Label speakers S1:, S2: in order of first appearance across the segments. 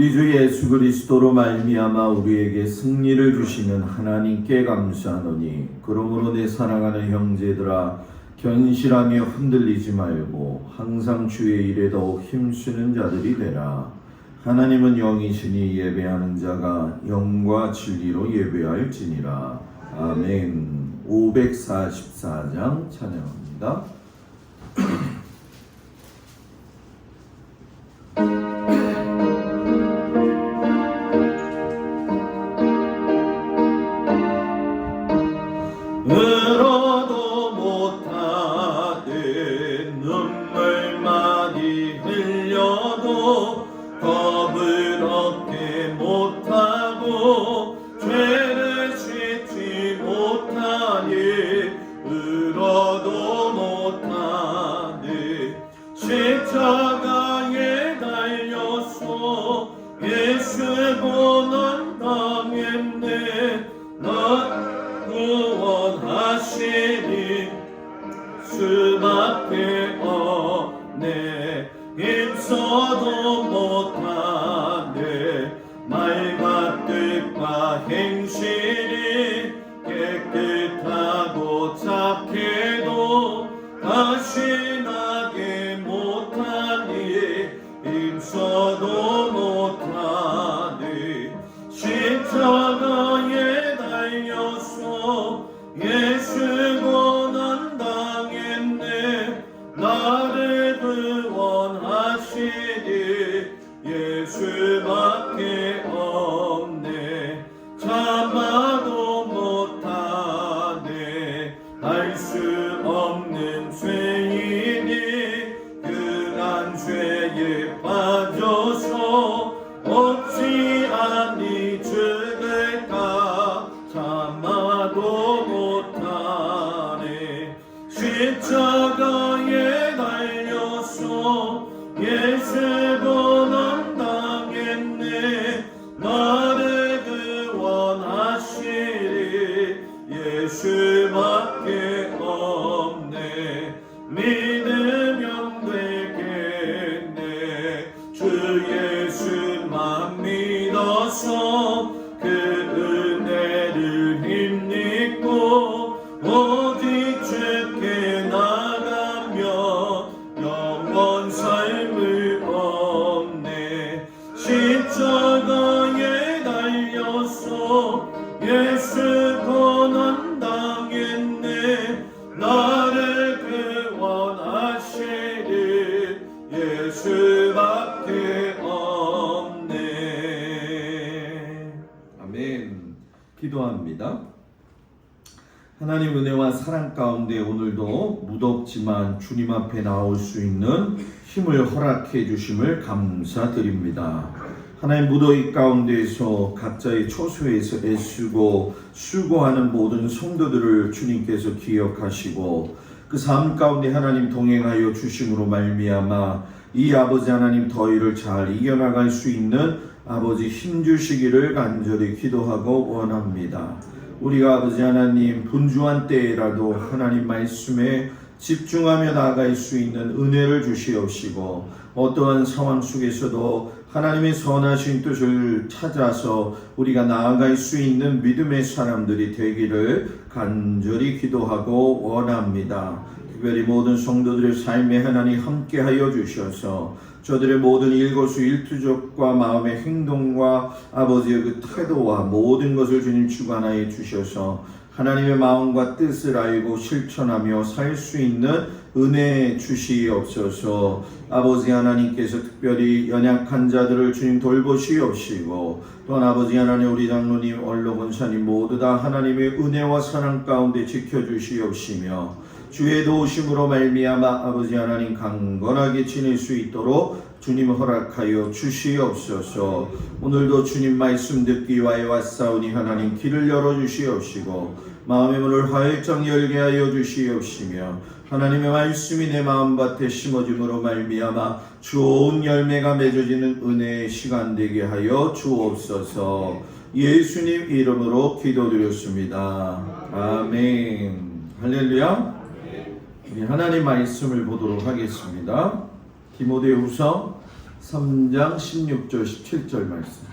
S1: 우리 주 예수 그리스도로 말미암아 우리에게 승리를 주시는 하나님께 감사하노니, 그러므로 내 사랑하는 형제들아, 견실하며 흔들리지 말고 항상 주의 일에 더욱 힘쓰는 자들이 되라. 하나님은 영이시니 예배하는 자가 영과 진리로 예배할지니라. 아멘. 544장 찬양합니다.
S2: 울어도 못하는 눈물 많이 흘려도 겁을 얻게 못하고 죄를 씻지 못하니, 울어도 못하니 십자가에 달려서 예수 고난 당했네. 나 구원하시니 수밖에 없네. 힘써도 못하네. 말과 뜻과 행실이 깨끗하고 착해도 다시 나게 못하니, 힘써도 못하니 십자가에 달려서 예수 고난 당했네. 나를 구원하시니 예수밖에 없네. 참아도 못하네. 알 수 없는 죄인이 그한 죄에 빠져서 없지 않니 죽을까. 참아도 못하네. 십자가에 달려서 예수 고난 당했네. 나를 구원하시리 예수밖에 없네. 믿으면 되겠네. 주 예수만 믿어서 그 은혜를 힘입고 오직 주께 나가며 영원 삶을 얻네. 십자가에 달려서 예수 고난 당했네. 나를 구원하시리 예수밖에 없네.
S1: 아멘. 기도합니다. 하나님 은혜와 사랑 가운데 오늘도 무덥지만 주님 앞에 나올 수 있는 힘을 허락해 주심을 감사드립니다. 하나님, 무더위 가운데에서 각자의 처소에서 애쓰고 수고하는 모든 성도들을 주님께서 기억하시고 그 삶 가운데 하나님 동행하여 주심으로 말미암아 이 아버지 하나님 더위를 잘 이겨나갈 수 있는 아버지 힘주시기를 간절히 기도하고 원합니다. 우리가 아버지 하나님 분주한 때라도 하나님 말씀에 집중하며 나아갈 수 있는 은혜를 주시옵시고, 어떠한 상황 속에서도 하나님의 선하신 뜻을 찾아서 우리가 나아갈 수 있는 믿음의 사람들이 되기를 간절히 기도하고 원합니다. 특별히 모든 성도들의 삶에 하나님 함께하여 주셔서 저들의 모든 일거수일투족과 마음의 행동과 아버지의 그 태도와 모든 것을 주님 주관하여 주셔서 하나님의 마음과 뜻을 알고 실천하며 살 수 있는 은혜 주시옵소서. 아버지 하나님께서 특별히 연약한 자들을 주님 돌보시옵시고, 또한 아버지 하나님 우리 장로님, 원로 권사님 모두 다 하나님의 은혜와 사랑 가운데 지켜주시옵시며 주의 도우심으로 말미암아 아버지 하나님 강건하게 지낼 수 있도록 주님 허락하여 주시옵소서. 오늘도 주님 말씀 듣기 위하여 왔사오니 하나님 길을 열어주시옵시고 마음의 문을 활짝 열게 하여 주시옵시며 하나님의 말씀이 내 마음밭에 심어짐으로 말미암아 좋은 열매가 맺어지는 은혜의 시간 되게 하여 주옵소서. 예수님 이름으로 기도드렸습니다. 아멘. 할렐루야. 우리 하나님 말씀을 보도록 하겠습니다. 디모데후서 3장 16절 17절 말씀.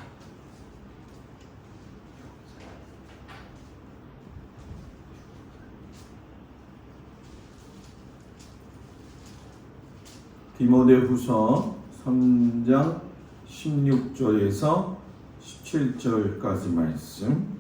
S1: 디모데후서 3장 16절에서 17절까지 말씀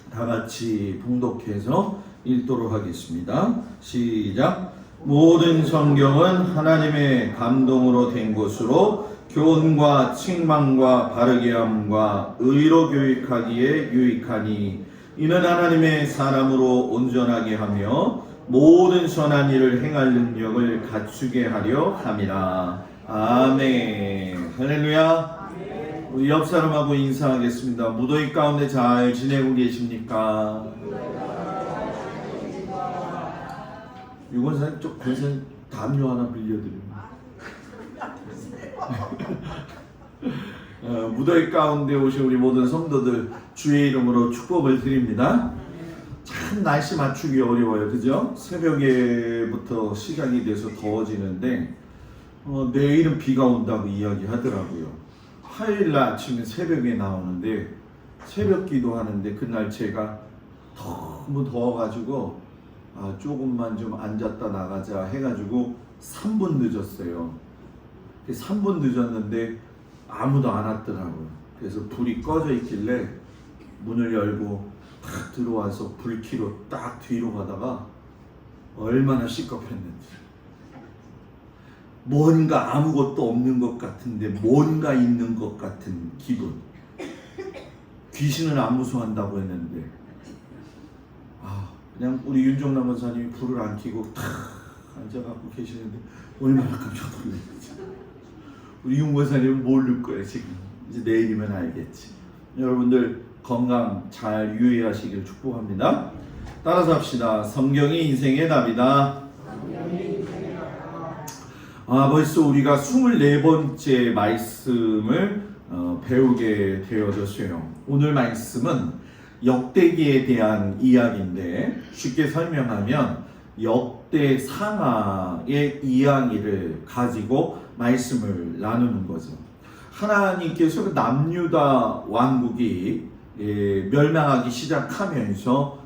S1: 다 같이 봉독해서 읽도록 하겠습니다. 시작. 모든 성경은 하나님의 감동으로 된 것으로 교훈과 책망과 바르게 함과 의로 교육하기에 유익하니 이는 하나님의 사람으로 온전하게 하며 모든 선한 일을 행할 능력을 갖추게 하려 함이라. 아멘. 할렐루야. 우리 옆 사람하고 인사하겠습니다. 무더위 가운데 잘 지내고 계십니까? 유건사님 쪽 권사님 담요 하나 빌려드립니다. 무더위 가운데 오신 우리 모든 성도들 주의 이름으로 축복을 드립니다. 참 날씨 맞추기 어려워요, 그죠? 새벽에부터 시간이 돼서 더워지는데 내일은 비가 온다고 이야기하더라고요. 화요일 날 아침에 새벽에 나오는데 새벽 기도하는데 그날 제가 너무 더워가지고 조금만 좀 앉았다 나가자 해가지고 3분 늦었어요. 3분 늦었는데 아무도 안 왔더라고요. 그래서 불이 꺼져 있길래 문을 열고 딱 들어와서 불 켜러 딱 뒤로 가다가 얼마나 시겁했는지. 뭔가 아무것도 없는 것 같은데 뭔가 있는 것 같은 기분. 귀신을 안 무서워한다고 했는데 그냥 우리 윤정남 원사님이 불을 안 켜고 탁 앉아갖고 계시는데 얼마나 깜짝 놀랐지. 우리 윤 원사님은 모를 거예요 지금. 이제 내일이면 알겠지. 여러분들 건강 잘 유의하시길 축복합니다. 따라서 합시다. 성경이 인생의 답이다. 벌써 우리가 24번째 말씀을 배우게 되어졌어요. 오늘 말씀은 역대기에 대한 이야기인데 쉽게 설명하면 역대 상하의 이야기를 가지고 말씀을 나누는 거죠. 하나님께서 그 남유다 왕국이 멸망하기 시작하면서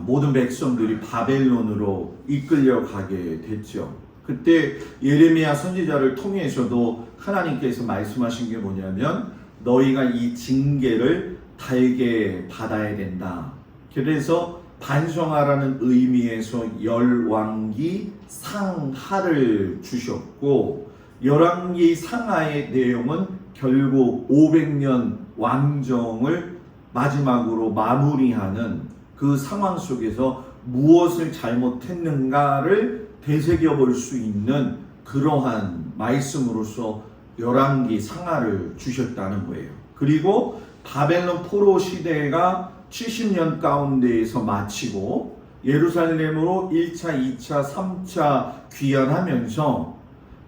S1: 모든 백성들이 바벨론으로 이끌려가게 됐죠. 그때 예레미야 선지자를 통해서도 하나님께서 말씀하신 게 뭐냐면 너희가 이 징계를 달게 받아야 된다. 그래서 반성하라는 의미에서 열왕기 상하를 주셨고 열왕기 상하의 내용은 결국 500년 왕정을 마지막으로 마무리하는 그 상황 속에서 무엇을 잘못했는가를 되새겨 볼 수 있는 그러한 말씀으로서 열왕기 상하를 주셨다는 거예요. 그리고 바벨론 포로 시대가 70년 가운데에서 마치고 예루살렘으로 1차, 2차, 3차 귀환하면서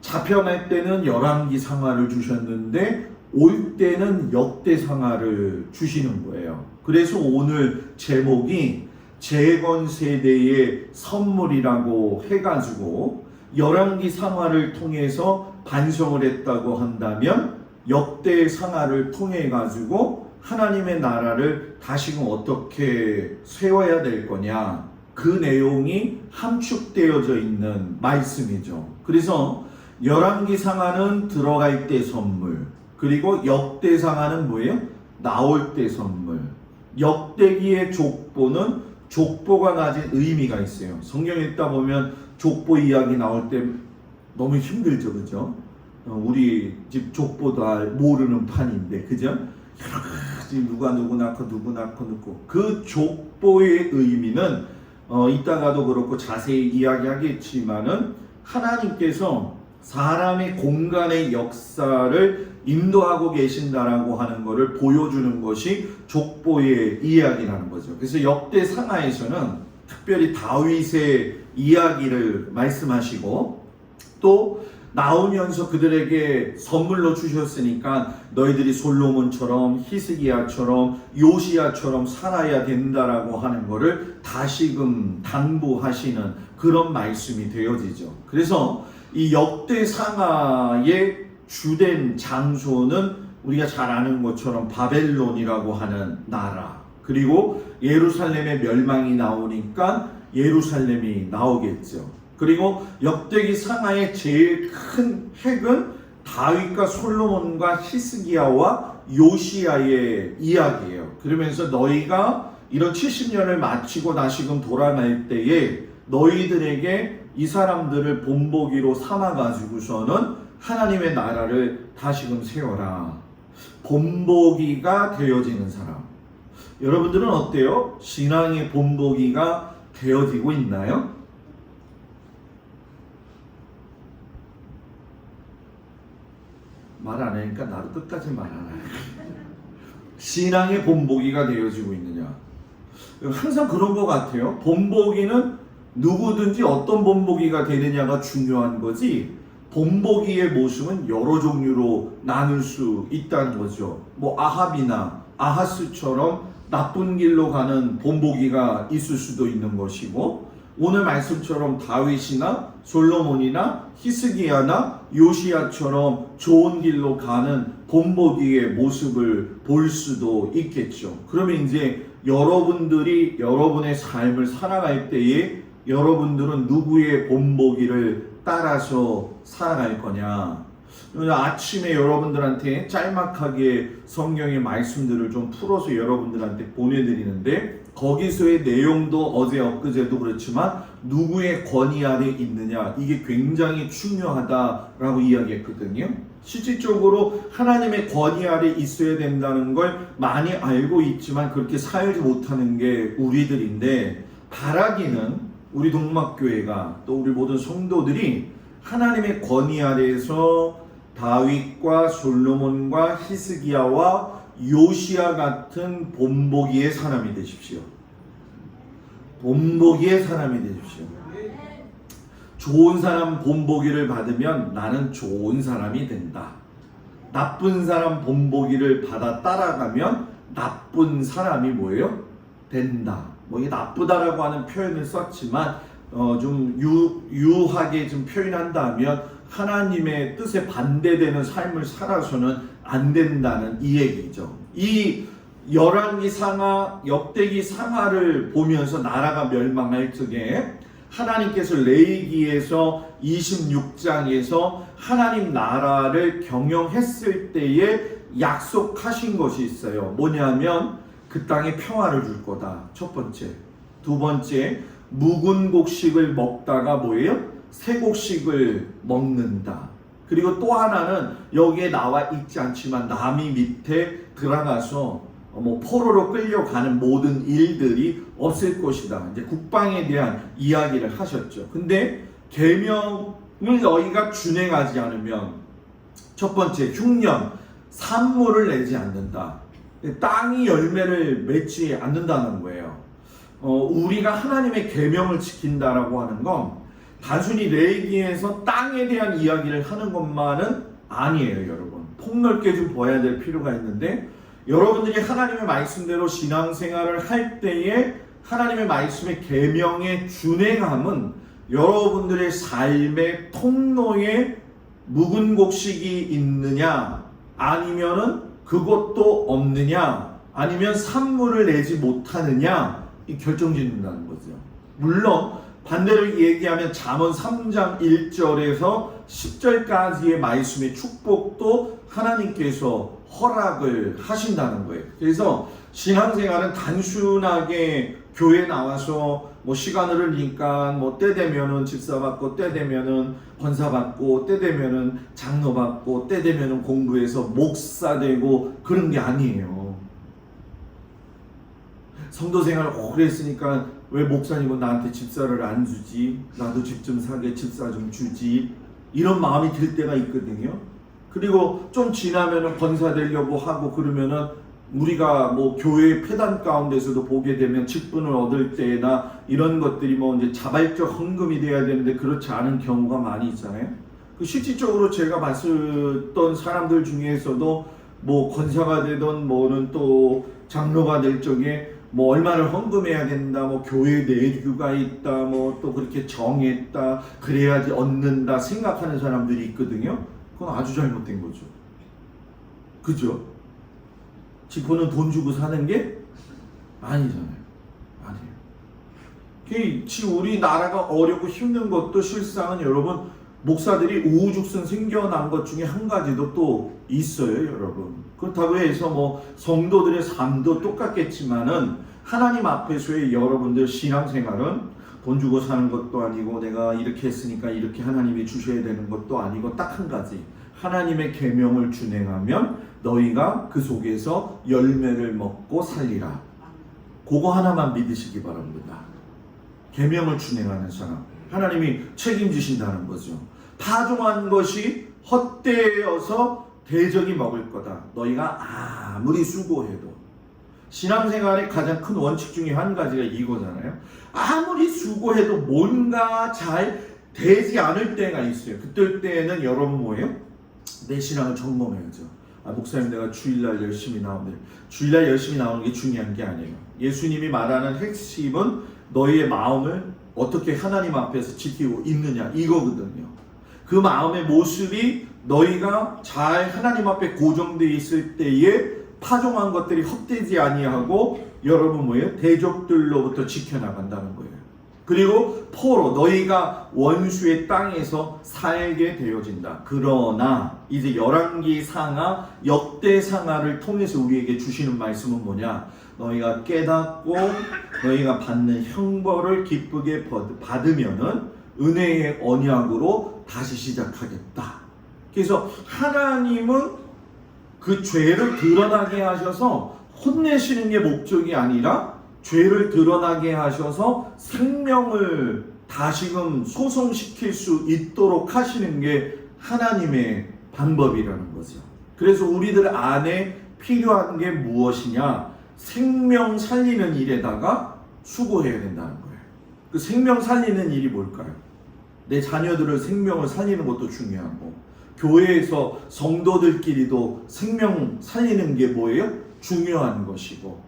S1: 잡혀갈 때는 열왕기 상하를 주셨는데 올 때는 역대 상하를 주시는 거예요. 그래서 오늘 제목이 재건 세대의 선물이라고 해가지고 열왕기 상하를 통해서 반성을 했다고 한다면 역대 상하를 통해 가지고 하나님의 나라를 다시금 어떻게 세워야 될 거냐, 그 내용이 함축되어져 있는 말씀이죠. 그래서 열왕기 상하는 들어갈 때 선물, 그리고 역대 상하는 뭐예요? 나올 때 선물. 역대기의 족보는 족보가 가진 의미가 있어요. 성경 읽다 보면 족보 이야기 나올 때 너무 힘들죠, 그죠? 우리 집 족보도 모르는 판인데, 그죠? 여러 가지 누가 누구 낳고 누구 낳고 누구. 그 족보의 의미는 이따가도 그렇고 자세히 이야기하겠지만은 하나님께서 사람의 공간의 역사를 인도하고 계신다라고 하는 것을 보여주는 것이 족보의 이야기라는 거죠. 그래서 역대 상하에서는 특별히 다윗의 이야기를 말씀하시고 또 나오면서 그들에게 선물로 주셨으니까 너희들이 솔로몬처럼 히스기야처럼 요시야처럼 살아야 된다라고 하는 것을 다시금 당부하시는 그런 말씀이 되어지죠. 그래서 이 역대 상하의 주된 장소는 우리가 잘 아는 것처럼 바벨론이라고 하는 나라, 그리고 예루살렘의 멸망이 나오니까 예루살렘이 나오겠죠. 그리고 역대기 상하의 제일 큰 핵은 다윗과 솔로몬과 히스기야와 요시야의 이야기예요. 그러면서 너희가 이런 70년을 마치고 다시금 돌아갈 때에 너희들에게 이 사람들을 본보기로 삼아가지고서는 하나님의 나라를 다시금 세워라. 본보기가 되어지는 사람. 여러분들은 어때요? 신앙의 본보기가 되어지고 있나요? 말 안 하니까 나도 끝까지 말 안 해. 신앙의 본보기가 되어지고 있느냐? 항상 그런 것 같아요. 본보기는 누구든지 어떤 본보기가 되느냐가 중요한 거지, 본보기의 모습은 여러 종류로 나눌 수 있다는 거죠. 뭐 아합이나 아하스처럼 나쁜 길로 가는 본보기가 있을 수도 있는 것이고, 오늘 말씀처럼 다윗이나 솔로몬이나 히스기야나 요시야처럼 좋은 길로 가는 본보기의 모습을 볼 수도 있겠죠. 그러면 이제 여러분들이 여러분의 삶을 살아갈 때에 여러분들은 누구의 본보기를 따라서 살아갈 거냐? 아침에 여러분들한테 짤막하게 성경의 말씀들을 좀 풀어서 여러분들한테 보내드리는데, 거기서의 내용도 어제 엊그제도 그렇지만 누구의 권위 아래 있느냐, 이게 굉장히 중요하다라고 이야기했거든요. 실질적으로 하나님의 권위 아래 있어야 된다는 걸 많이 알고 있지만 그렇게 살지 못하는 게 우리들인데, 바라기는 우리 동막교회가 또 우리 모든 성도들이 하나님의 권위 아래에서 다윗과 솔로몬과 히스기야와 요시야 같은 본보기의 사람이 되십시오. 본보기의 사람이 되십시오. 좋은 사람 본보기를 받으면 나는 좋은 사람이 된다. 나쁜 사람 본보기를 받아 따라가면 나쁜 사람이 뭐예요? 된다. 뭐 이게 나쁘다라고 하는 표현을 썼지만 좀 유하게 좀 표현한다면 하나님의 뜻에 반대되는 삶을 살아서는 안 된다는 이 얘기죠. 이 열왕기 상하, 역대기 상하를 보면서 나라가 멸망할 적에 하나님께서 레위기에서 26장에서 하나님 나라를 경영했을 때에 약속하신 것이 있어요. 뭐냐면 그 땅에 평화를 줄 거다. 첫 번째. 두 번째, 묵은 곡식을 먹다가 뭐예요? 새 곡식을 먹는다. 그리고 또 하나는 여기에 나와 있지 않지만 남이 밑에 들어가서 포로로 끌려가는 모든 일들이 없을 것이다. 이제 국방에 대한 이야기를 하셨죠. 근데 계명을 너희가 준행하지 않으면 첫 번째 흉년, 산물을 내지 않는다. 땅이 열매를 맺지 않는다는 거예요. 우리가 하나님의 계명을 지킨다라고 하는 건 단순히 레위기에서 땅에 대한 이야기를 하는 것만은 아니에요, 여러분. 폭넓게 좀 봐야 될 필요가 있는데, 여러분들이 하나님의 말씀대로 신앙생활을 할 때에 하나님의 말씀의 계명의 준행함은 여러분들의 삶의 통로에 묵은 곡식이 있느냐, 아니면은 그것도 없느냐, 아니면 산물을 내지 못하느냐, 이 결정짓는다는 거죠. 물론 반대로 얘기하면 잠언 3장 1절에서 10절까지의 말씀의 축복도 하나님께서 허락을 하신다는 거예요. 그래서 신앙생활은 단순하게 교회 나와서 뭐 시간을 흘리니까 뭐 때 되면은 집사 받고, 때 되면은 권사 받고, 때 되면은 장로 받고, 때 되면은 공부해서 목사 되고 그런 게 아니에요. 성도 생활 오래 했으니까 왜 목사님은 나한테 집사를 안 주지? 나도 집 좀 사게 집사 좀 주지? 이런 마음이 들 때가 있거든요. 그리고 좀 지나면은 권사 되려고 하고 그러면은 우리가 뭐 교회 폐단 가운데서도 보게 되면 직분을 얻을 때나 이런 것들이 뭐 이제 자발적 헌금이 돼야 되는데 그렇지 않은 경우가 많이 있잖아요. 그 실질적으로 제가 봤었던 사람들 중에서도 뭐 권사가 되던 뭐는 또 장로가 될 적에 뭐 얼마를 헌금해야 된다, 뭐 교회 내규가 있다, 뭐 또 그렇게 정했다, 그래야지 얻는다 생각하는 사람들이 있거든요. 그건 아주 잘못된 거죠. 그죠? 지포는 돈 주고 사는 게 아니잖아요. 아니에요. 지금 우리나라가 어렵고 힘든 것도 실상은 여러분 목사들이 우후죽순 생겨난 것 중에 한 가지도 또 있어요, 여러분. 그렇다고 해서 뭐 성도들의 삶도 똑같겠지만은 하나님 앞에서의 여러분들 신앙생활은 돈 주고 사는 것도 아니고 내가 이렇게 했으니까 이렇게 하나님이 주셔야 되는 것도 아니고 딱 한 가지. 하나님의 계명을 준행하면 너희가 그 속에서 열매를 먹고 살리라. 그거 하나만 믿으시기 바랍니다. 계명을 준행하는 사람. 하나님이 책임지신다는 거죠. 파종한 것이 헛되어서 대적이 먹을 거다. 너희가 아무리 수고해도. 신앙생활의 가장 큰 원칙 중에 한 가지가 이거잖아요. 아무리 수고해도 뭔가 잘 되지 않을 때가 있어요. 그때 때는 여러분 뭐예요? 내 신앙을 점검해야죠. 목사님 내가 주일날 열심히 나오는데 주일날 열심히 나오는 게 중요한 게 아니에요. 예수님이 말하는 핵심은 너희의 마음을 어떻게 하나님 앞에서 지키고 있느냐 이거거든요. 그 마음의 모습이 너희가 잘 하나님 앞에 고정되어 있을 때에 파종한 것들이 헛되지 아니하고 여러분 뭐예요? 대적들로부터 지켜나간다는 거예요. 그리고 포로 너희가 원수의 땅에서 살게 되어진다. 그러나 이제 열왕기상하 역대상하를 통해서 우리에게 주시는 말씀은 뭐냐? 너희가 깨닫고 너희가 받는 형벌을 기쁘게 받으면은 은혜의 언약으로 다시 시작하겠다. 그래서 하나님은 그 죄를 드러나게 하셔서 혼내시는 게 목적이 아니라 죄를 드러나게 하셔서 생명을 다시금 소성시킬 수 있도록 하시는 게 하나님의 방법이라는 거죠. 그래서 우리들 안에 필요한 게 무엇이냐? 생명 살리는 일에다가 수고해야 된다는 거예요. 그 생명 살리는 일이 뭘까요? 내 자녀들을 생명을 살리는 것도 중요하고 교회에서 성도들끼리도 생명 살리는 게 뭐예요? 중요한 것이고,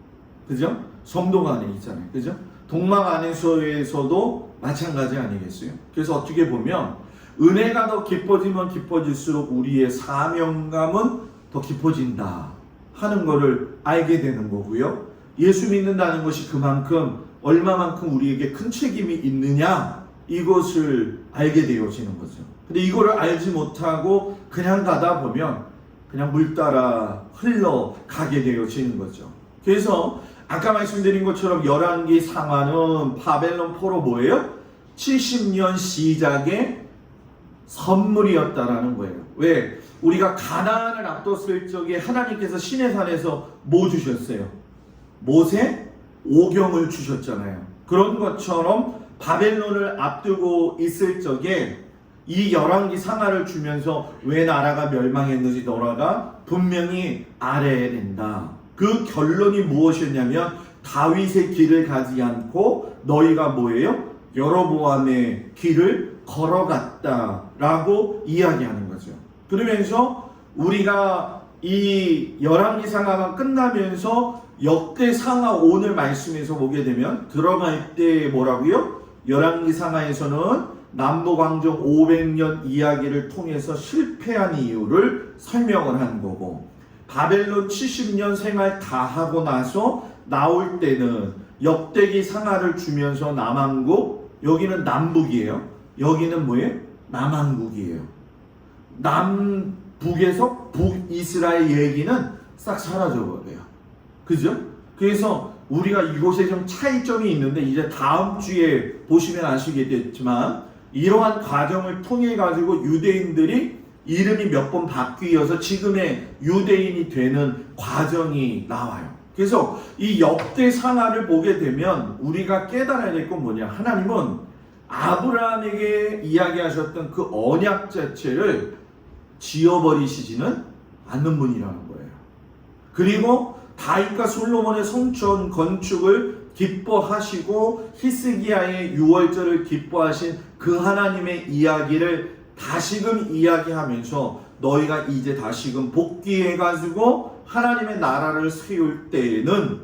S1: 그죠? 성도가 안에 있잖아요, 그죠? 동막 안에서도 마찬가지 아니겠어요? 그래서 어떻게 보면 은혜가 더 깊어지면 깊어질수록 우리의 사명감은 더 깊어진다 하는 것을 알게 되는 거고요. 예수 믿는다는 것이 그만큼 얼마만큼 우리에게 큰 책임이 있느냐 이것을 알게 되어지는 거죠. 근데 이거를 알지 못하고 그냥 가다 보면 그냥 물 따라 흘러가게 되어지는 거죠. 그래서 아까 말씀드린 것처럼 열왕기 상하는 바벨론 포로 뭐예요? 70년 시작의 선물이었다라는 거예요. 왜? 우리가 가나안을 앞뒀을 적에 하나님께서 시내산에서 뭐 주셨어요? 모세 오경을 주셨잖아요. 그런 것처럼 바벨론을 앞두고 있을 적에 이 열왕기 상하를 주면서 왜 나라가 멸망했는지 너라가 분명히 알아야 된다. 그 결론이 무엇이었냐면 다윗의 길을 가지 않고 너희가 뭐예요? 여로보암의 길을 걸어갔다라고 이야기하는 거죠. 그러면서 우리가 이 열왕기 상하가 끝나면서 역대 상하 오늘 말씀에서 보게 되면 들어갈 때 뭐라고요? 열왕기 상하에서는 남북왕정 500년 이야기를 통해서 실패한 이유를 설명을 한 거고, 바벨론 70년 생활 다 하고 나서 나올 때는 역대기 상하를 주면서 남왕국, 여기는 남북이에요. 여기는 뭐예요? 남왕국이에요. 남북에서 북이스라엘 얘기는 싹 사라져버려요. 그죠? 그래서 우리가 이곳에 좀 차이점이 있는데 이제 다음 주에 보시면 아시겠지만 이러한 과정을 통해 가지고 유대인들이 이름이 몇 번 바뀌어서 지금의 유대인이 되는 과정이 나와요. 그래서 이 역대 상하를 보게 되면 우리가 깨달아야 될 건 뭐냐? 하나님은 아브라함에게 이야기하셨던 그 언약 자체를 지워버리시지는 않는 분이라는 거예요. 그리고 다윗과 솔로몬의 성전 건축을 기뻐하시고 히스기야의 유월절을 기뻐하신 그 하나님의 이야기를 다시금 이야기하면서 너희가 이제 다시금 복귀해가지고 하나님의 나라를 세울 때에는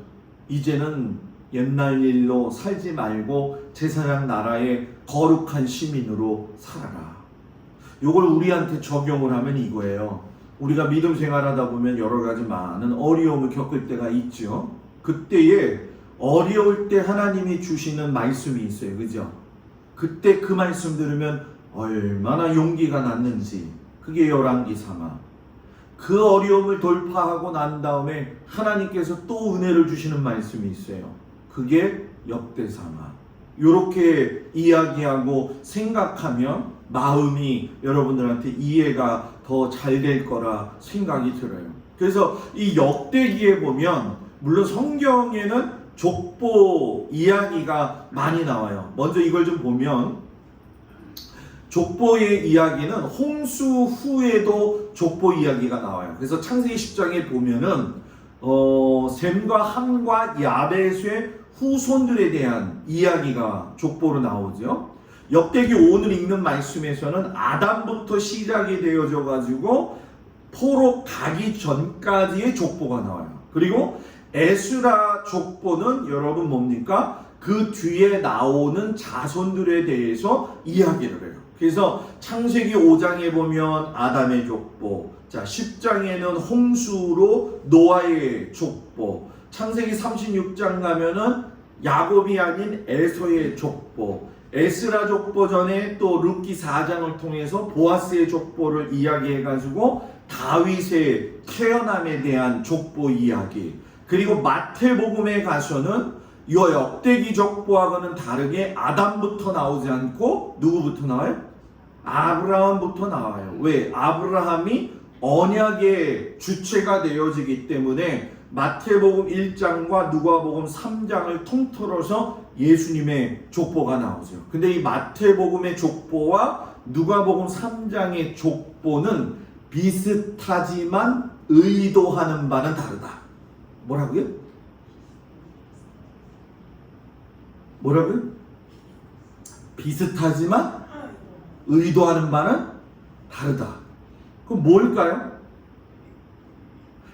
S1: 이제는 옛날 일로 살지 말고 제사장 나라의 거룩한 시민으로 살아라. 요걸 우리한테 적용을 하면 이거예요. 우리가 믿음 생활하다 보면 여러 가지 많은 어려움을 겪을 때가 있죠. 그때에 어려울 때 하나님이 주시는 말씀이 있어요. 그죠? 그때 그 말씀 들으면 얼마나 용기가 났는지. 그게 열왕기 3하. 그 어려움을 돌파하고 난 다음에 하나님께서 또 은혜를 주시는 말씀이 있어요. 그게 역대 3하. 이렇게 이야기하고 생각하면 마음이 여러분들한테 이해가 더 잘 될 거라 생각이 들어요. 그래서 이 역대기에 보면 물론 성경에는 족보 이야기가 많이 나와요. 먼저 이걸 좀 보면 족보의 이야기는 홍수 후에도 족보 이야기가 나와요. 그래서 창세기 10장에 보면은 셈과 함과 야벳의 후손들에 대한 이야기가 족보로 나오죠. 역대기 오늘 읽는 말씀에서는 아담부터 시작이 되어져 가지고 포로 가기 전까지의 족보가 나와요. 그리고 에스라 족보는 여러분 뭡니까? 그 뒤에 나오는 자손들에 대해서 이야기를 해요. 그래서 창세기 5장에 보면 아담의 족보, 자 10장에는 홍수로 노아의 족보, 창세기 36장 가면은 야곱이 아닌 에서의 족보, 에스라 족보 전에 또 룻기 4장을 통해서 보아스의 족보를 이야기해가지고 다윗의 태어남에 대한 족보 이야기, 그리고 마태복음에 가서는 이 역대기 족보하고는 다르게 아담부터 나오지 않고 누구부터 나와요? 아브라함부터 나와요. 왜? 아브라함이 언약의 주체가 되어지기 때문에 마태복음 1장과 누가복음 3장을 통틀어서 예수님의 족보가 나오죠. 근데 이 마태복음의 족보와 누가복음 3장의 족보는 비슷하지만 의도하는 바는 다르다. 뭐라고요? 뭐라고요? 비슷하지만 의도하는 바는 다르다. 그럼 뭘까요?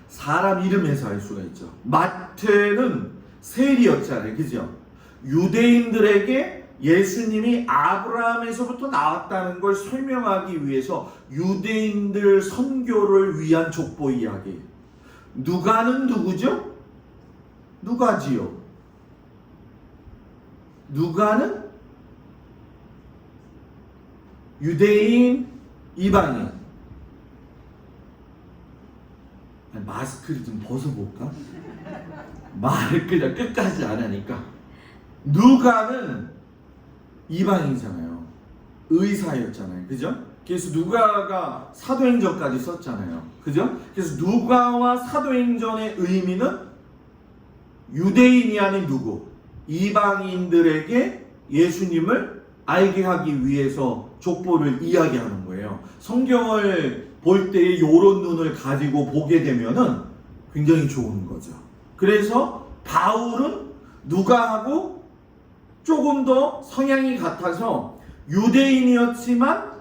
S1: 사람 이름에서 알 수가 있죠. 마태는 셀이었잖아요. 그죠? 유대인들에게 예수님이 아브라함에서부터 나왔다는 걸 설명하기 위해서 유대인들 선교를 위한 족보 이야기. 누가는 누구죠? 누가지요. 누가는 유대인, 이방인. 마스크를 좀 벗어볼까? 말을 그냥 끝까지 안 하니까. 누가는 이방인이잖아요. 의사였잖아요. 그죠? 그래서 누가가 사도행전까지 썼잖아요. 그죠? 그래서 누가와 사도행전의 의미는 유대인이 아닌 누구? 이방인들에게 예수님을 알게 하기 위해서 족보를 이야기하는 거예요. 성경을 볼 때 이런 눈을 가지고 보게 되면은 굉장히 좋은 거죠. 그래서 바울은 누가하고 조금 더 성향이 같아서 유대인이었지만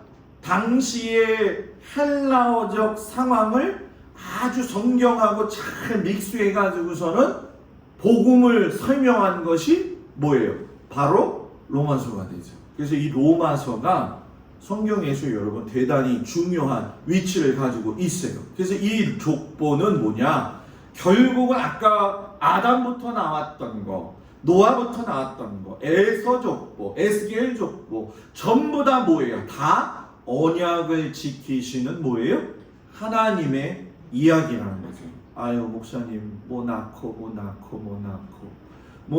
S1: 당시의 헬라어적 상황을 아주 성경하고 잘 믹스해 가지고서는 복음을 설명한 것이 뭐예요? 바로 로마서가 되죠. 그래서 이 로마서가 성경에서 여러분 대단히 중요한 위치를 가지고 있어요. 그래서 이 족보는 뭐냐? 결국은 아까 아담부터 나왔던 거, 노아부터 나왔던 거, 에서 족보, 에스겔 족보 전부 다 뭐예요? 다 언약을 지키시는 뭐예요? 하나님의 이야기라는 거죠. 아유 목사님 뭐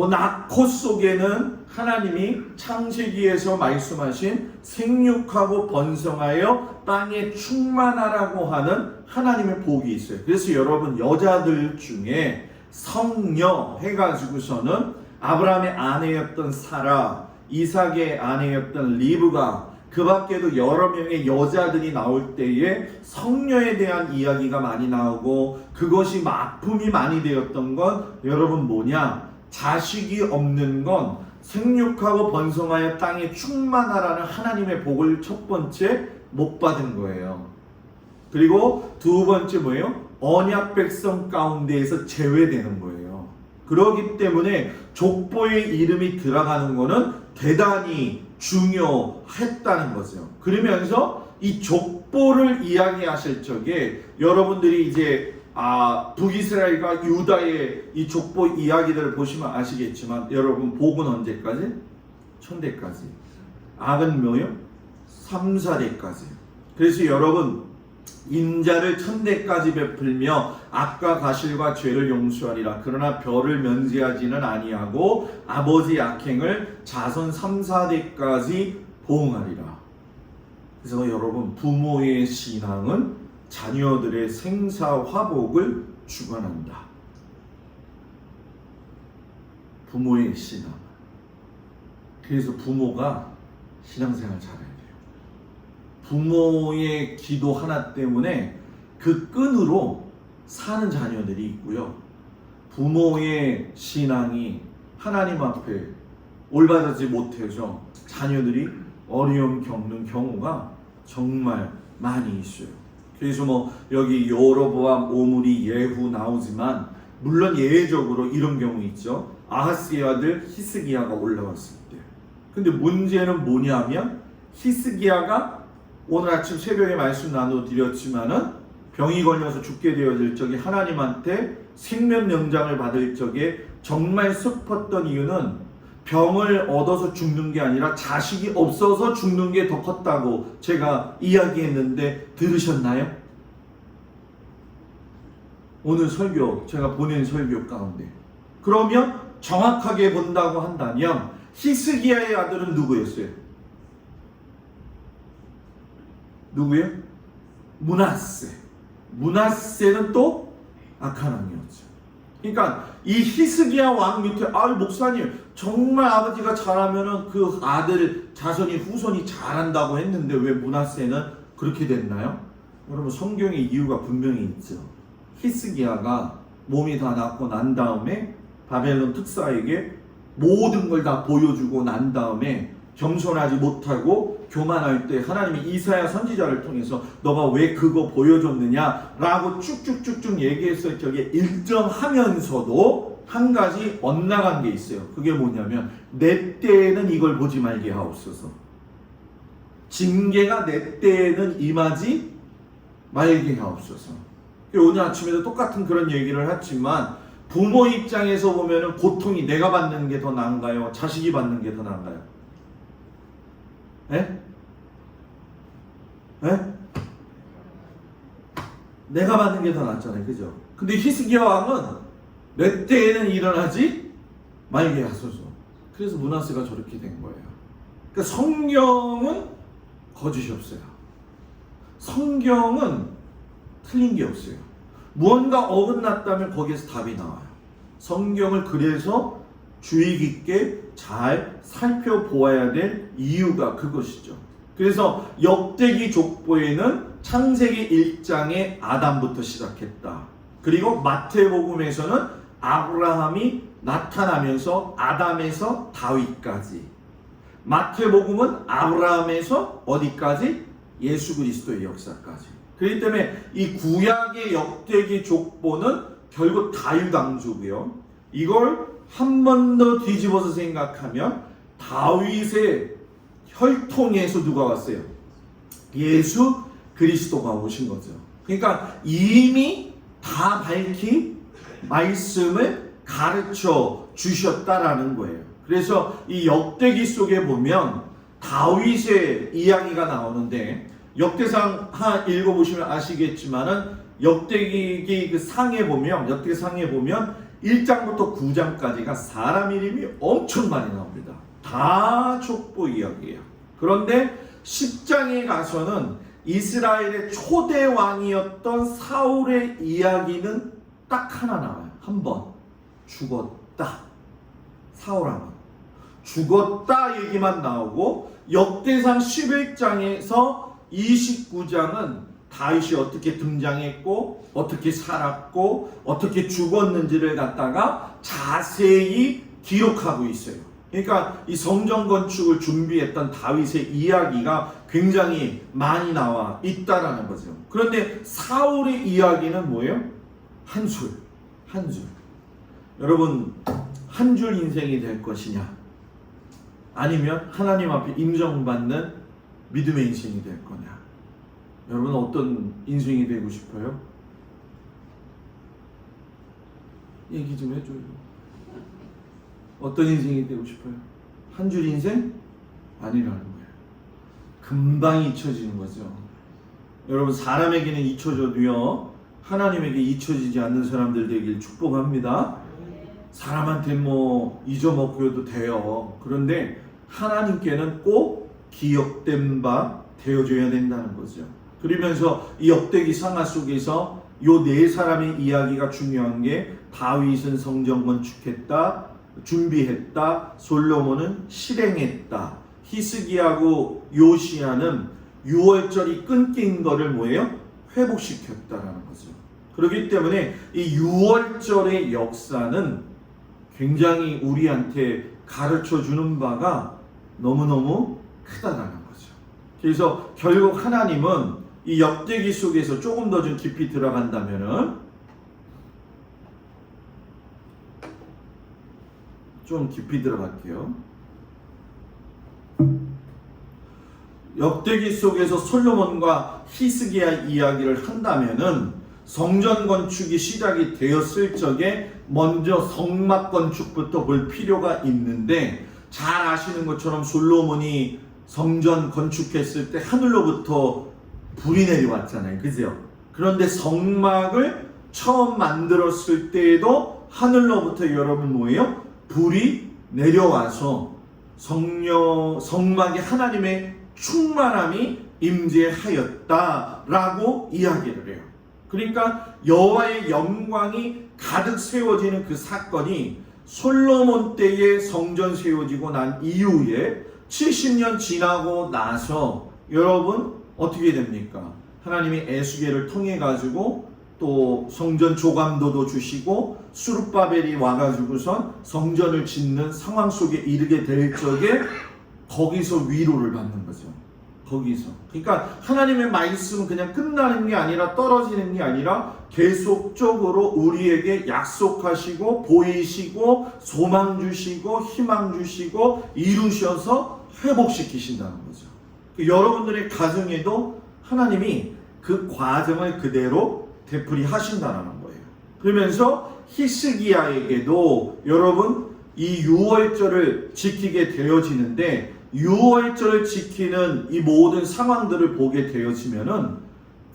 S1: 낳고 속에는 하나님이 창세기에서 말씀하신 생육하고 번성하여 땅에 충만하라고 하는 하나님의 복이 있어요. 그래서 여러분 여자들 중에 성녀 해가지고서는 아브라함의 아내였던 사라, 이삭의 아내였던 리브가, 그 밖에도 여러 명의 여자들이 나올 때에 성녀에 대한 이야기가 많이 나오고, 그것이 아픔이 많이 되었던 건 여러분 뭐냐? 자식이 없는 건 생육하고 번성하여 땅에 충만하라는 하나님의 복을 첫 번째 못 받은 거예요. 그리고 두 번째 뭐예요? 언약 백성 가운데에서 제외되는 거예요. 그렇기 때문에 족보의 이름이 들어가는 거는 대단히 중요했다는 거죠. 그러면서 이 족보를 이야기하실 적에 여러분들이 이제 북이스라엘과 유다의 이 족보 이야기들을 보시면 아시겠지만 여러분 복은 언제까지? 1000대까지. 악은 뭐요? 3, 4대까지. 그래서 여러분 인자를 1000대까지 베풀며 악과 가실과 죄를 용서하리라. 그러나 별을 면제하지는 아니하고 아버지 악행을 자손 3, 4대까지 보응하리라. 그래서 여러분 부모의 신앙은 자녀들의 생사화복을 주관한다. 부모의 신앙. 그래서 부모가 신앙생활 잘해야 돼요. 부모의 기도 하나 때문에 그 끈으로 사는 자녀들이 있고요. 부모의 신앙이 하나님 앞에 올바르지 못해서 자녀들이 어려움 겪는 경우가 정말 많이 있어요. 그래서 여기 여로보암, 오므리, 예후 나오지만 물론 예외적으로 이런 경우 있죠. 아하스의 아들 히스기야가 올라왔을 때. 근데 문제는 뭐냐면 히스기야가 오늘 아침 새벽에 말씀 나눠드렸지만은 병이 걸려서 죽게 되어질 적에 하나님한테 생명연장을 받을 적에 정말 슬펐던 이유는 병을 얻어서 죽는 게 아니라 자식이 없어서 죽는 게 더 컸다고 제가 이야기했는데 들으셨나요? 오늘 설교, 제가 보낸 설교 가운데. 그러면 정확하게 본다고 한다면 히스기야의 아들은 누구였어요? 누구예요? 므낫세. 므낫세는 또 악한 왕이었죠. 그러니까 이 히스기야 왕 밑에 목사님 정말 아버지가 잘하면은 그 아들 자손이 후손이 잘한다고 했는데 왜 므낫세는 그렇게 됐나요? 여러분 성경에 이유가 분명히 있죠. 히스기야가 몸이 다 낫고 난 다음에 바벨론 특사에게 모든 걸 다 보여주고 난 다음에 겸손하지 못하고 교만할 때 하나님이 이사야 선지자를 통해서 너가 왜 그거 보여줬느냐 라고 쭉쭉쭉쭉 얘기했을 적에 일정하면서도 한 가지 엇나간 게 있어요. 그게 뭐냐면 내 때에는 이걸 보지 말게 하옵소서. 징계가 내 때에는 임하지 말게 하옵소서. 오늘 아침에도 똑같은 그런 얘기를 했지만 부모 입장에서 보면은 고통이 내가 받는 게 더 나은가요? 자식이 받는 게 더 나은가요? 에? 에? 내가 받는 게 더 낫잖아요. 그죠? 근데 히스기야 왕은 내 때에는 일어나지 말게 하소서. 그래서 므낫세가 저렇게 된 거예요. 그러니까 성경은 거짓이 없어요. 성경은 틀린 게 없어요. 무언가 어긋났다면 거기에서 답이 나와요. 성경을 그래서 주의 깊게 잘 살펴보아야 될 이유가 그것이죠. 그래서 역대기 족보에는 창세기 1장에 아담부터 시작했다. 그리고 마태복음에서는 아브라함이 나타나면서 아담에서 다윗까지. 마태복음은 아브라함에서 어디까지? 예수 그리스도의 역사까지. 그렇기 때문에 이 구약의 역대기 족보는 결국 다윗 왕조고요. 이걸 한 번 더 뒤집어서 생각하면 다윗의 혈통에서 누가 왔어요? 예수 그리스도가 오신 거죠. 그러니까 이미 다 밝히 말씀을 가르쳐 주셨다라는 거예요. 그래서 이 역대기 속에 보면 다윗의 이야기가 나오는데 역대상 읽어보시면 아시겠지만은 역대기 그 상에 보면 역대 상에 보면 1장부터 9장까지가 사람 이름이 엄청 많이 나옵니다. 다 족보 이야기예요. 그런데 10장에 가서는 이스라엘의 초대 왕이었던 사울의 이야기는 딱 하나 나와요. 한 번 죽었다. 사울왕은 죽었다 얘기만 나오고 역대상 11장에서 29장은 다윗이 어떻게 등장했고 어떻게 살았고 어떻게 죽었는지를 갖다가 자세히 기록하고 있어요. 그러니까 이 성전 건축을 준비했던 다윗의 이야기가 굉장히 많이 나와 있다라는 거죠. 그런데 사울의 이야기는 뭐예요? 한 줄, 한 줄. 여러분, 한 줄 인생이 될 것이냐? 아니면 하나님 앞에 인정받는 믿음의 인생이 될 거냐? 여러분 어떤 인생이 되고 싶어요? 얘기 좀 해줘요. 어떤 인생이 되고 싶어요? 한 줄 인생? 아니라는 거예요. 금방 잊혀지는 거죠. 여러분 사람에게는 잊혀져도요 하나님에게 잊혀지지 않는 사람들 되길 축복합니다. 사람한테 뭐 잊어먹어도 돼요. 그런데 하나님께는 꼭 기억된 바 되어줘야 된다는 거죠. 그러면서 이 역대기 상하 속에서 요 네 사람의 이야기가 중요한 게 다윗은 성전 건축했다, 준비했다, 솔로몬은 실행했다, 히스기야하고 요시야는 6월절이 끊긴 거를 뭐예요? 회복시켰다라는 거죠. 그렇기 때문에 이 6월절의 역사는 굉장히 우리한테 가르쳐 주는 바가 너무너무 크다라는 거죠. 그래서 결국 하나님은 이 역대기 속에서 조금 더 좀 깊이 들어간다면은 좀 깊이 들어갈게요. 역대기 속에서 솔로몬과 히스기야 이야기를 한다면은 성전 건축이 시작이 되었을 적에 먼저 성막 건축부터 볼 필요가 있는데, 잘 아시는 것처럼 솔로몬이 성전 건축했을 때 하늘로부터 불이 내려왔잖아요. 그죠? 그런데 성막을 처음 만들었을 때에도 하늘로부터 여러분 뭐예요? 불이 내려와서 성막에 하나님의 충만함이 임재하였다라고 이야기를 해요. 그러니까 여호와의 영광이 가득 세워지는 그 사건이 솔로몬 때에 성전 세워지고 난 이후에 70년 지나고 나서 여러분 어떻게 됩니까? 하나님이 에스겔을 통해 가지고 또 성전 조감도도 주시고 수룹바벨이 와가지고선 성전을 짓는 상황 속에 이르게 될 적에 거기서 위로를 받는 거죠. 거기서. 그러니까 하나님의 말씀은 그냥 끝나는 게 아니라 떨어지는 게 아니라 계속적으로 우리에게 약속하시고 보이시고 소망 주시고 희망 주시고 이루셔서 회복시키신다는 거죠. 여러분들의 가정에도 하나님이 그 과정을 그대로 되풀이 하신다는 거예요. 그러면서 히스기야에게도 여러분 이 6월절을 지키게 되어지는데, 6월절을 지키는 이 모든 상황들을 보게 되어지면은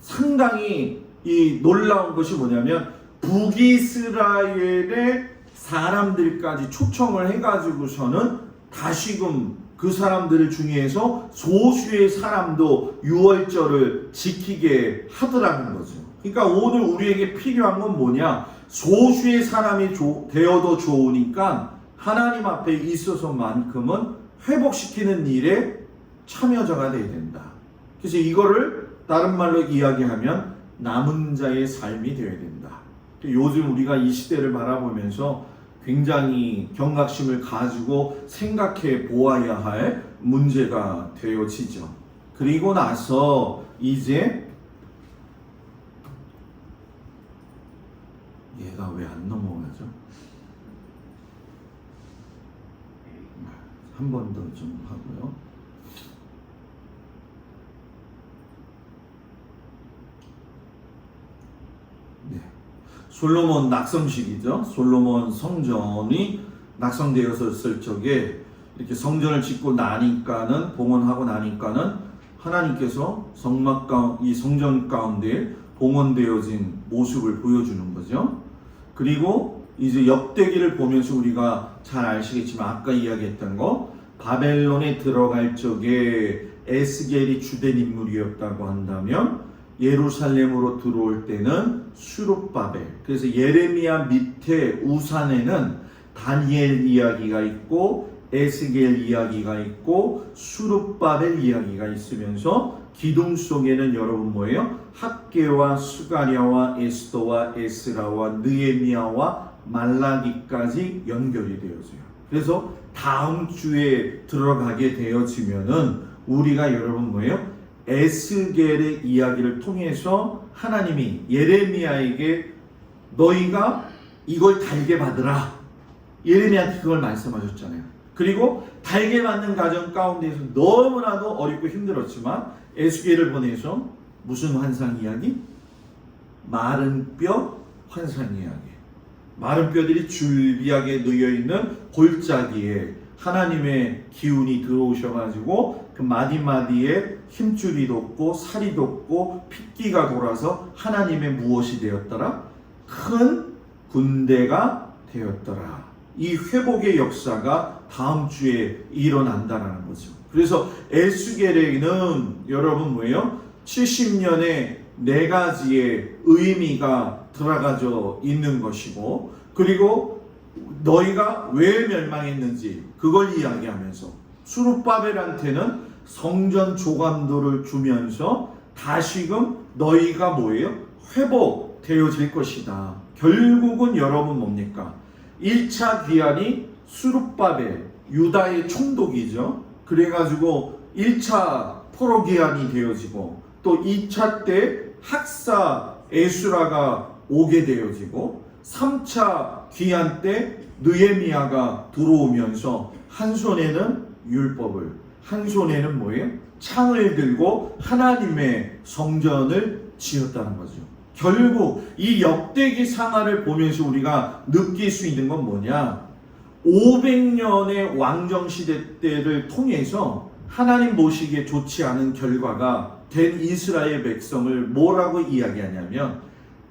S1: 상당히 이 놀라운 것이 뭐냐면, 북이스라엘의 사람들까지 초청을 해가지고서는 다시금 그 사람들 중에서 소수의 사람도 6월절을 지키게 하더라는 거죠. 그러니까 오늘 우리에게 필요한 건 뭐냐? 소수의 사람이 되어도 좋으니까 하나님 앞에 있어서만큼은 회복시키는 일에 참여자가 되어야 된다. 그래서 이거를 다른 말로 이야기하면 남은 자의 삶이 되어야 된다. 요즘 우리가 이 시대를 바라보면서 굉장히 경각심을 가지고 생각해 보아야 할 문제가 되어지죠. 그리고 나서 이제 얘가 왜 안 넘어가죠? 한 번 더 좀 하고요. 네. 솔로몬 낙성식이죠. 솔로몬 성전이 낙성되었을 적에 이렇게 성전을 짓고 나니까는, 봉헌하고 나니까는 하나님께서 이 성전 가운데 봉헌되어진 모습을 보여주는 거죠. 그리고 이제 역대기를 보면서 우리가 잘 아시겠지만 아까 이야기했던 거, 바벨론에 들어갈 적에 에스겔이 주된 인물이었다고 한다면 예루살렘으로 들어올 때는 수룹바벨, 그래서 예레미야 밑에 우산에는 다니엘 이야기가 있고 에스겔 이야기가 있고 수룹바벨 이야기가 있으면서 기둥 속에는 여러분 뭐예요? 학개와 스가랴와 에스더와 에스라와 느헤미야와 말라기까지 연결이 되어져요. 그래서 다음 주에 들어가게 되어지면은 우리가 여러분 뭐예요? 에스겔의 이야기를 통해서 하나님이 예레미야에게 너희가 이걸 달게 받으라, 예레미야한테 그걸 말씀하셨잖아요. 그리고 달게 받는 가정 가운데에서 너무나도 어렵고 힘들었지만 에스겔을 보내서 무슨 환상 이야기? 마른 뼈 환상 이야기. 마른 뼈들이 줄비하게 놓여있는 골짜기에 하나님의 기운이 들어오셔가지고 그 마디마디에 힘줄이 돋고 살이 돋고 핏기가 돌아서 하나님의 무엇이 되었더라? 큰 군대가 되었더라. 이 회복의 역사가 다음 주에 일어난다라는 거죠. 그래서 에스겔에는 여러분 뭐예요? 70년의 4가지의 의미가 들어가져 있는 것이고, 그리고 너희가 왜 멸망했는지 그걸 이야기하면서 수룹바벨한테는 성전 조감도를 주면서 다시금 너희가 뭐예요? 회복되어질 것이다. 결국은 여러분 뭡니까? 1차 귀환이 수룹바벨, 유다의 총독이죠. 그래가지고 1차 포로 귀환이 되어지고, 또 2차 때 학사 에수라가 오게 되어지고, 3차 귀환 때 느헤미야가 들어오면서 한 손에는 율법을, 한 손에는 뭐예요? 창을 들고 하나님의 성전을 지었다는 거죠. 결국 이 역대기 상하를 보면서 우리가 느낄 수 있는 건 뭐냐? 500년의 왕정시대 때를 통해서 하나님 보시기에 좋지 않은 결과가 된 이스라엘 백성을 뭐라고 이야기하냐면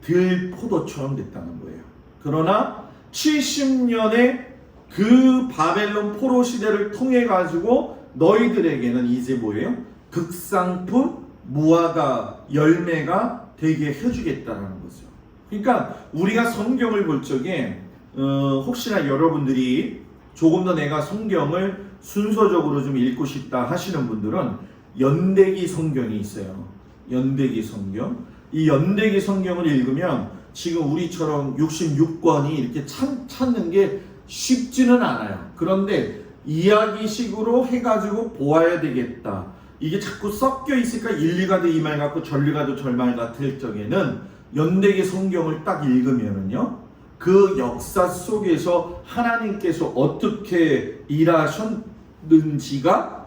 S1: 들포도처럼 됐다는 거예요. 그러나 70년의 그 바벨론 포로 시대를 통해 가지고 너희들에게는 이제 뭐예요? 극상품 무화과 열매가 되게 해주겠다는 거죠. 그러니까 우리가 성경을 볼 적에 혹시나 여러분들이 조금 더 내가 성경을 순서적으로 좀 읽고 싶다 하시는 분들은 연대기 성경이 있어요. 연대기 성경. 이 연대기 성경을 읽으면 지금 우리처럼 66권이 이렇게 찾는 게 쉽지는 않아요. 그런데 이야기식으로 해가지고 보아야 되겠다. 이게 자꾸 섞여 있으니까 일리가도 이 말 같고 전리가도 절말 같을 적에는 연대기 성경을 딱 읽으면은요, 그 역사 속에서 하나님께서 어떻게 일하셨는지가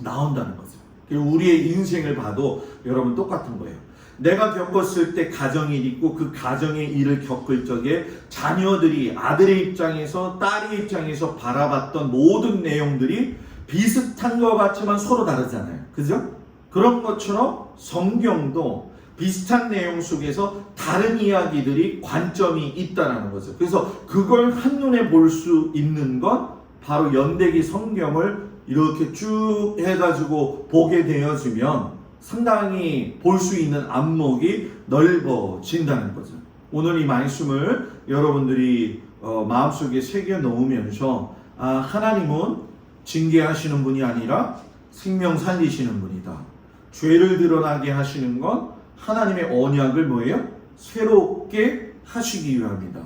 S1: 나온다는 거죠. 우리의 인생을 봐도 여러분 똑같은 거예요. 내가 겪었을 때 가정이 있고 그 가정의 일을 겪을 적에 자녀들이 아들의 입장에서 딸의 입장에서 바라봤던 모든 내용들이 비슷한 것 같지만 서로 다르잖아요. 그죠? 그런 것처럼 성경도 비슷한 내용 속에서 다른 이야기들이 관점이 있다는 거죠. 그래서 그걸 한눈에 볼 수 있는 건 바로 연대기 성경을 이렇게 쭉 해가지고 보게 되어지면 상당히 볼 수 있는 안목이 넓어진다는 거죠. 오늘 이 말씀을 여러분들이 마음속에 새겨 놓으면서 하나님은 징계하시는 분이 아니라 생명 살리시는 분이다. 죄를 드러나게 하시는 건 하나님의 언약을 뭐예요? 새롭게 하시기 위함이다.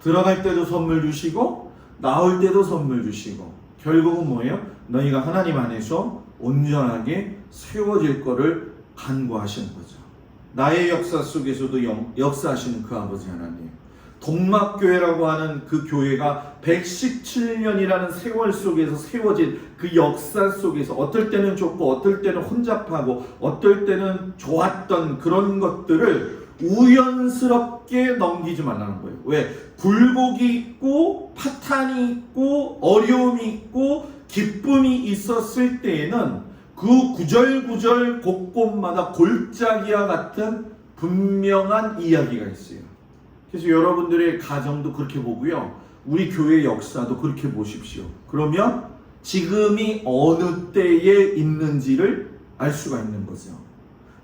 S1: 들어갈 때도 선물 주시고 나올 때도 선물 주시고 결국은 뭐예요? 너희가 하나님 안에서 온전하게 세워질 거를 간구하시는 거죠. 나의 역사 속에서도 역사하시는 그 아버지 하나님. 동막교회라고 하는 그 교회가 117년이라는 세월 속에서 세워진 그 역사 속에서 어떨 때는 좋고 어떨 때는 혼잡하고 어떨 때는 좋았던 그런 것들을 우연스럽게 넘기지 말라는 거예요. 왜? 굴곡이 있고 파탄이 있고 어려움이 있고 기쁨이 있었을 때에는 그 구절구절 곳곳마다 골짜기와 같은 분명한 이야기가 있어요. 그래서 여러분들의 가정도 그렇게 보고요. 우리 교회 역사도 그렇게 보십시오. 그러면 지금이 어느 때에 있는지를 알 수가 있는 거죠.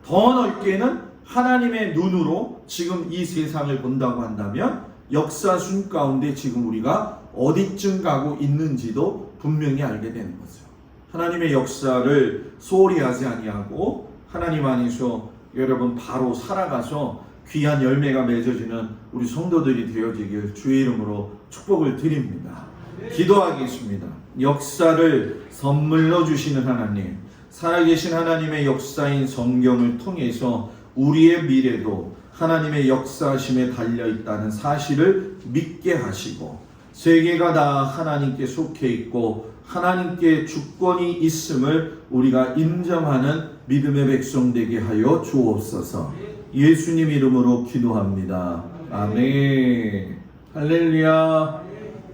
S1: 더 넓게는 하나님의 눈으로 지금 이 세상을 본다고 한다면 역사 순 가운데 지금 우리가 어디쯤 가고 있는지도 분명히 알게 되는 거죠. 하나님의 역사를 소홀히 하지 아니하고 하나님 안에서 여러분 바로 살아가서 귀한 열매가 맺어지는 우리 성도들이 되어지길 주의 이름으로 축복을 드립니다. 기도하겠습니다. 역사를 선물로 주시는 하나님, 살아계신 하나님의 역사인 성경을 통해서 우리의 미래도 하나님의 역사하심에 달려있다는 사실을 믿게 하시고 세계가 다 하나님께 속해 있고 하나님께 주권이 있음을 우리가 인정하는 믿음의 백성 되게 하여 주옵소서. 예수님 이름으로 기도합니다. 아멘. 할렐루야.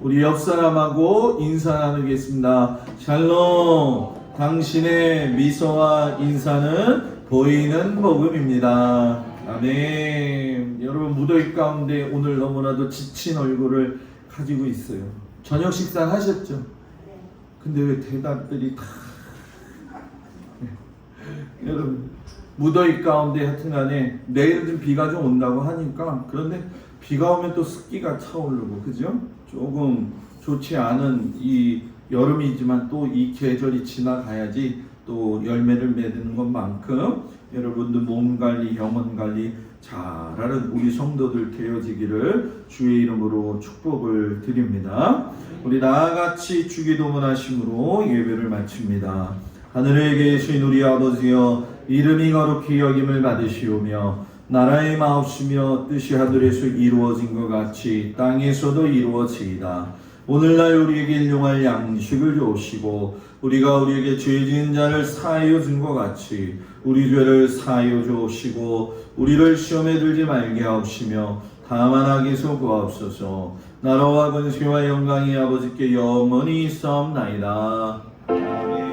S1: 우리 옆 사람하고 인사 나누겠습니다. 샬롬. 당신의 미소와 인사는 보이는 복음입니다. 아멘. 여러분 무더위 가운데 오늘 너무나도 지친 얼굴을 가지고 있어요. 저녁 식사 하셨죠? 근데 왜 대답들이 다 여러분 무더위 가운데 하여튼간에 내일 좀 비가 좀 온다고 하니까 그런데 비가 오면 또 습기가 차오르고 그죠? 조금 좋지 않은 이 여름이지만 또 이 계절이 지나가야지 또 열매를 맺는 것만큼 여러분들 몸 관리, 영혼 관리 잘하는 우리 성도들 되어지기를 주의 이름으로 축복을 드립니다. 우리 나아같이 주기도문 하심으로 예배를 마칩니다. 하늘에 계신 우리 아버지여 이름이 거룩히 여김을 받으시오며 나라의 마옵시며 뜻이 하늘에서 이루어진 것 같이 땅에서도 이루어지이다. 오늘날 우리에게 일용할 양식을 주옵시고 우리가 우리에게 죄 지은 자를 사하여 준 것 같이 우리 죄를 사하여 주옵시고 우리를 시험에 들지 말게 하옵시며 다만 악에서 구하옵소서. 나라와 권세와 영광이 아버지께 영원히 있사옵나이다. 아멘.